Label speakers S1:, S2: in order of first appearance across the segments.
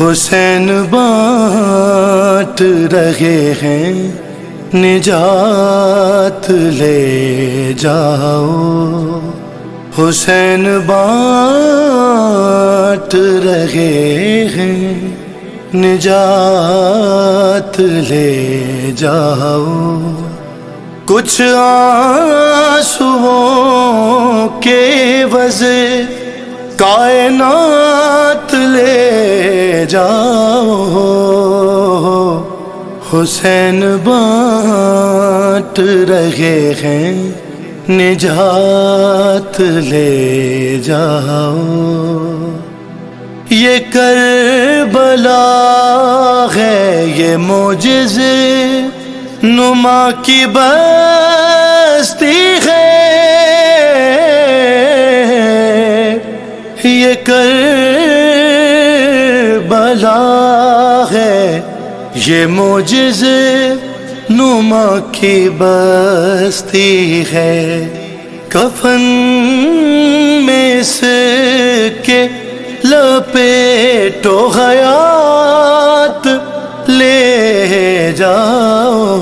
S1: حسین بانٹ رہے ہیں نجات لے جاؤ، حسین بانٹ رہے ہیں نجات لے جاؤ، کچھ آنسوؤں کے وضع کائنات لے جاؤ، حسین بانٹ رہے ہیں نجات لے جاؤ، یہ کربلا ہے یہ معجزے نما کی بستی ہے، یہ کربلا ہے یہ معجزے نما کی بستی ہے، کفن میں اس کے لپیٹو حیات لے جاؤ،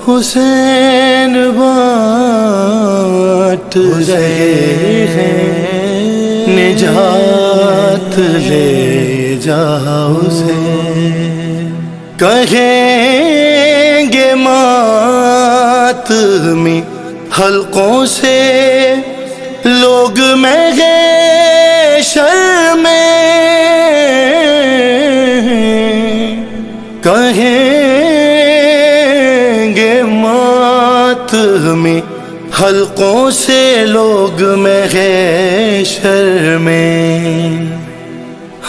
S1: حسین بانٹ رہے ہیں نجات لے جاؤ، کہیں گے ماتمی حلقوں سے لوگ محشر میں، کہیں گے ماتمی حلقوں سے لوگ محشر میں،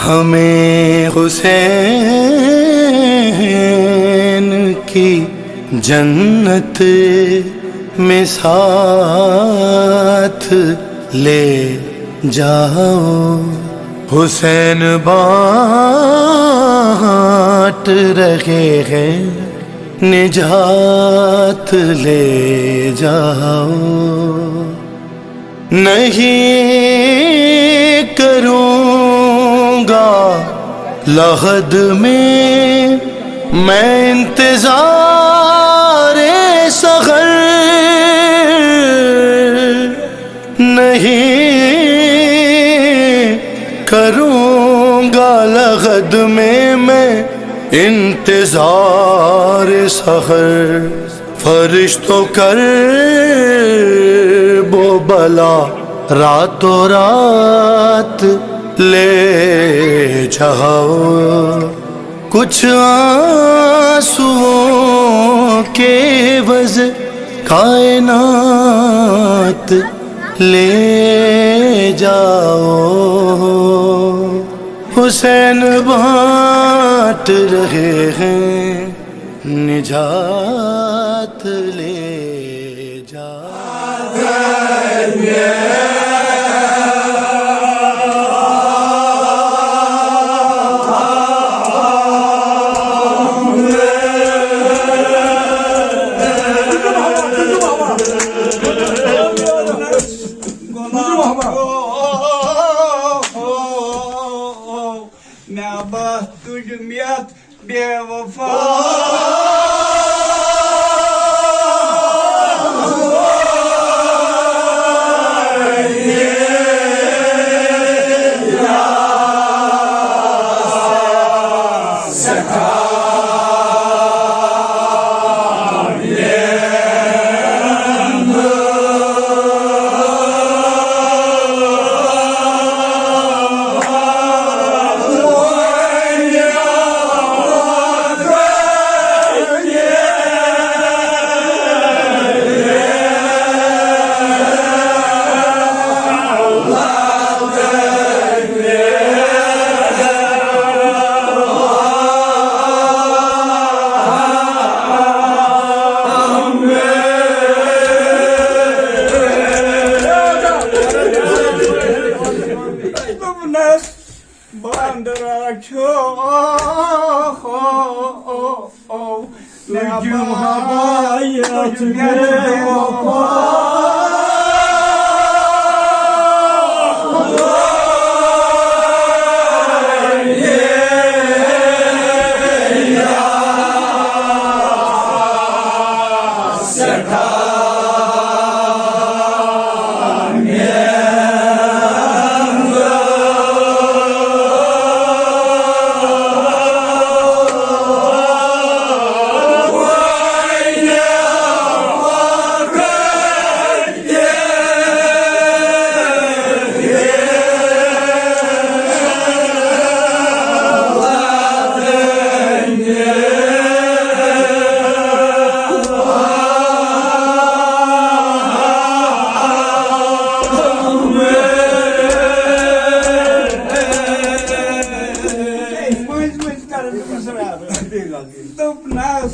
S1: ہمیں حسین کی جنت میں ساتھ لے جاؤ، حسین بانٹ رہے ہیں نجات لے جاؤ، نہیں کروں گا لحد میں میں انتظار سحر، نہیں کروں گا لحد میں انتظار سحر، فرشتوں کر بو بلا راتوں رات لے جاؤ، کچھ آنسوؤں کے وضع کائنات لے جاؤ، حسین بانٹ رہے ہیں نجات لے جاؤ۔
S2: میں بس تجھ میت بے وفا Yandıra çok
S3: Güm hayat ne
S2: Tupnas